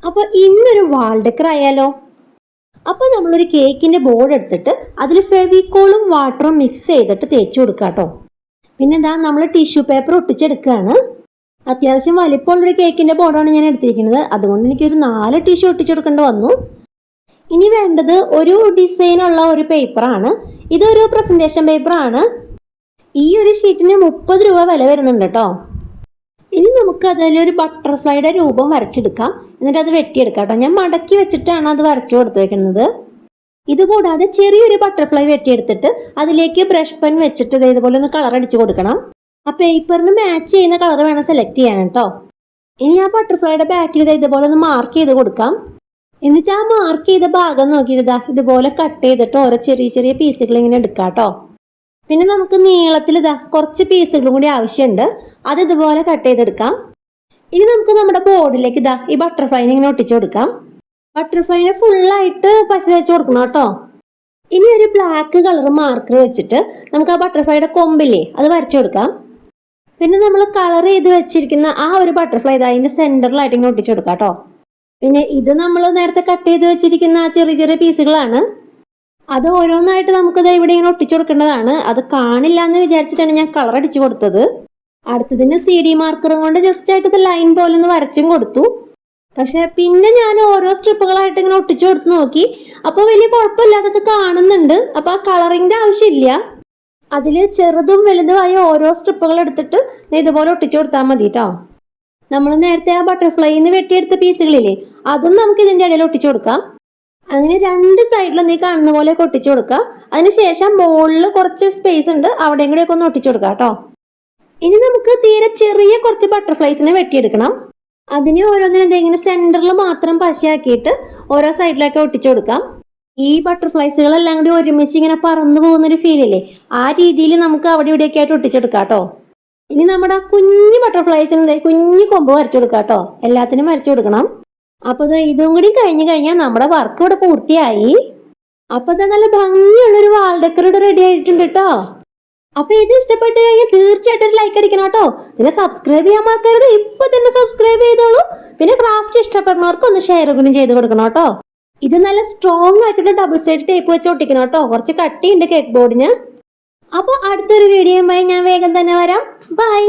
അപ്പോൾ ഇന്നൊരു വാൾ ഡെക്കർ ആയാലോ? അപ്പോൾ നമ്മളൊരു കേക്കിന്റെ ബോർഡ് എടുത്തിട്ട് അതിൽ ഫെവിക്കോളും വാട്ടറും മിക്സ് ചെയ്തിട്ട് തേച്ച് കൊടുക്കുക കേട്ടോ. പിന്നെ എന്താ, നമ്മൾ ടിഷ്യൂ പേപ്പർ ഒട്ടിച്ചെടുക്കുകയാണ്. അത്യാവശ്യം വലിപ്പമുള്ളൊരു കേക്കിന്റെ ബോർഡാണ് ഞാൻ എടുത്തിരിക്കുന്നത്. അതുകൊണ്ട് എനിക്കൊരു 4 ടിഷ്യൂ ഒട്ടിച്ചെടുക്കേണ്ടി വന്നു. ഇനി വേണ്ടത് ഒരു ഡിസൈനുള്ള ഒരു പേപ്പറാണ്. ഇതൊരു പ്രസന്റേഷൻ പേപ്പറാണ്. ഈ ഒരു ഷീറ്റിന് 30 രൂപ വില വരുന്നുണ്ട് കേട്ടോ. ഇനി നമുക്ക് അതിലൊരു ബട്ടർഫ്ലൈയുടെ രൂപം വരച്ചെടുക്കാം. എന്നിട്ട് അത് വെട്ടിയെടുക്കാം കേട്ടോ. ഞാൻ മടക്കി വെച്ചിട്ടാണ് അത് വരച്ചു കൊടുത്തേക്കുന്നത്. ഇതുകൂടാതെ ചെറിയൊരു ബട്ടർഫ്ലൈ വെട്ടിയെടുത്തിട്ട് അതിലേക്ക് ബ്രഷ് പെൻ വെച്ചിട്ട് ഇതേപോലെ ഒന്ന് കളർ അടിച്ചു കൊടുക്കണം. ആ പേപ്പറിന് മാച്ച് ചെയ്യുന്ന കളർ വേണം സെലക്ട് ചെയ്യാൻ കേട്ടോ. ഇനി ആ ബട്ടർഫ്ലൈയുടെ ബാക്കിൽ ഇതുപോലെ ഒന്ന് മാർക്ക് ചെയ്ത് കൊടുക്കാം. എന്നിട്ട് ആ മാർക്ക് ചെയ്ത ഭാഗം നോക്കിയിട്ട് ഇതുപോലെ കട്ട് ചെയ്തിട്ട് ഓരോ ചെറിയ ചെറിയ പീസുകൾ ഇങ്ങനെ എടുക്കാം കേട്ടോ. പിന്നെ നമുക്ക് നീളത്തിൽ കുറച്ച് പീസുകളും കൂടി ആവശ്യമുണ്ട്. അത് ഇതുപോലെ കട്ട് ചെയ്തെടുക്കാം. ഇനി നമുക്ക് നമ്മുടെ ബോർഡിലേക്ക് ഈ ബട്ടർഫ്ലൈനെ ഇങ്ങനെ ഒട്ടിച്ചു കൊടുക്കാം. ബട്ടർഫ്ലൈനെ ഫുള്ളായിട്ട് പശ തേച്ച് കൊടുക്കണം കേട്ടോ. ഇനി ഒരു ബ്ലാക്ക് കളർ മാർക്കർ വെച്ചിട്ട് നമുക്ക് ആ ബട്ടർഫ്ലൈയുടെ കൊമ്പില്ലേ അത് വരച്ചു കൊടുക്കാം. പിന്നെ നമ്മൾ കളർ ചെയ്ത് വെച്ചിരിക്കുന്ന ആ ഒരു ബട്ടർഫ്ലൈ അതിന്റെ സെന്ററിലായിട്ട് ഇങ്ങനെ ഒട്ടിച്ചു കൊടുക്കാം കേട്ടോ. പിന്നെ ഇത് നമ്മൾ നേരത്തെ കട്ട് ചെയ്ത് വെച്ചിരിക്കുന്ന ആ ചെറിയ ചെറിയ പീസുകളാണ്. അത് ഓരോന്നായിട്ട് നമുക്കത് ഇവിടെ ഇങ്ങനെ ഒട്ടിച്ചു കൊടുക്കേണ്ടതാണ്. അത് കാണില്ല എന്ന് വിചാരിച്ചിട്ടാണ് ഞാൻ കളർ അടിച്ചു കൊടുത്തത്. അടുത്തതിന് CD മാർക്കറും കൊണ്ട് ജസ്റ്റ് ആയിട്ട് ഇത് ലൈൻ പോലെ ഒന്ന് വരച്ചും കൊടുത്തു. പക്ഷെ പിന്നെ ഞാൻ ഓരോ സ്ട്രിപ്പുകളായിട്ട് ഇങ്ങനെ ഒട്ടിച്ചു കൊടുത്ത് നോക്കി. അപ്പോൾ വലിയ കുഴപ്പമില്ല, അതൊക്കെ കാണുന്നുണ്ട്. അപ്പോൾ ആ കളറിന്റെ ആവശ്യമില്ല. അതിൽ ചെറുതും വലുതുമായ ഓരോ സ്ട്രിപ്പുകൾ എടുത്തിട്ട് ഇതുപോലെ ഒട്ടിച്ചു കൊടുത്താൽ മതി കേട്ടോ. നമ്മൾ നേരത്തെ ആ ബട്ടർഫ്ലൈന്ന് വെട്ടിയെടുത്ത പീസുകളില്ലേ, അതും നമുക്ക് ഇതിന്റെ ഇടയിൽ ഒട്ടിച്ചു കൊടുക്കാം. അങ്ങനെ 2 സൈഡിലും നീ കാണുന്ന പോലെ ഒട്ടിച്ചു കൊടുക്കുക. അതിനുശേഷം മുകളിൽ കുറച്ച് സ്പേസ് ഉണ്ട്, അവിടെയും കൂടെയൊക്കെ ഒന്ന് ഒട്ടിച്ചു കൊടുക്കാം കേട്ടോ. ഇനി നമുക്ക് തീരെ ചെറിയ കുറച്ച് ബട്ടർഫ്ലൈസിനെ വെട്ടിയെടുക്കണം. അതിന് ഓരോന്നിനും ഇങ്ങനെ സെന്ററിൽ മാത്രം പശയാക്കിയിട്ട് ഓരോ സൈഡിലൊക്കെ ഒട്ടിച്ചു കൊടുക്കാം. ഈ ബട്ടർഫ്ലൈസുകളെല്ലാം കൂടി ഒരുമിച്ച് ഇങ്ങനെ പറന്നു പോകുന്നൊരു ഫീലില്ലേ, ആ രീതിയിൽ നമുക്ക് അവിടെ ഇവിടെയൊക്കെ ആയിട്ട് ഒട്ടിച്ചെടുക്കാം കേട്ടോ. ഇനി നമ്മുടെ കുഞ്ഞു ബട്ടർഫ്ലൈസിന് കുഞ്ഞു കൊമ്പ് വരച്ചു കൊടുക്കാം കേട്ടോ. എല്ലാത്തിനും വരച്ചു കൊടുക്കണം. അപ്പൊ ഇതും കൂടി കഴിഞ്ഞു കഴിഞ്ഞാൽ നമ്മുടെ വർക്ക് ഇവിടെ പൂർത്തിയായി. അപ്പൊ നല്ല ഭംഗിയുള്ളൊരു വാൾ ഡെക്കർ ഇവിടെ റെഡി ആയിട്ടുണ്ട് കേട്ടോ. അപ്പൊ ഇത് ഇഷ്ടപ്പെട്ട് കഴിഞ്ഞാൽ തീർച്ചയായിട്ടും ലൈക്ക് അടിക്കണം കേട്ടോ. പിന്നെ സബ്സ്ക്രൈബ് ചെയ്യാൻ മറക്കരുത്, ഇപ്പൊ തന്നെ സബ്സ്ക്രൈബ് ചെയ്തോളൂ. പിന്നെ ക്രാഫ്റ്റ് ഇഷ്ടപ്പെടുന്നവർക്ക് ഒന്ന് ഷെയർ കൂടി ചെയ്ത് കൊടുക്കണം കേട്ടോ. ഇത് നല്ല സ്ട്രോങ് ആയിട്ടുള്ള ഡബിൾ സൈഡ് ടേപ്പ് വെച്ച് ഒട്ടിക്കണം കേട്ടോ. കുറച്ച് കട്ടിയുണ്ട് കേക്ക് ബോർഡിന്. അപ്പൊ അടുത്തൊരു വീഡിയോയുമായി ഞാൻ വേഗം തന്നെ വരാം. ബൈ.